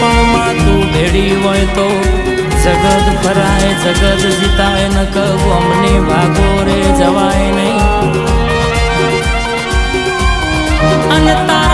પણ માં તું ભેડી હોય તો જગત ફરાય જગત જીતાય ન ગોમની ભાગો રે જવાય નહીં અને તારા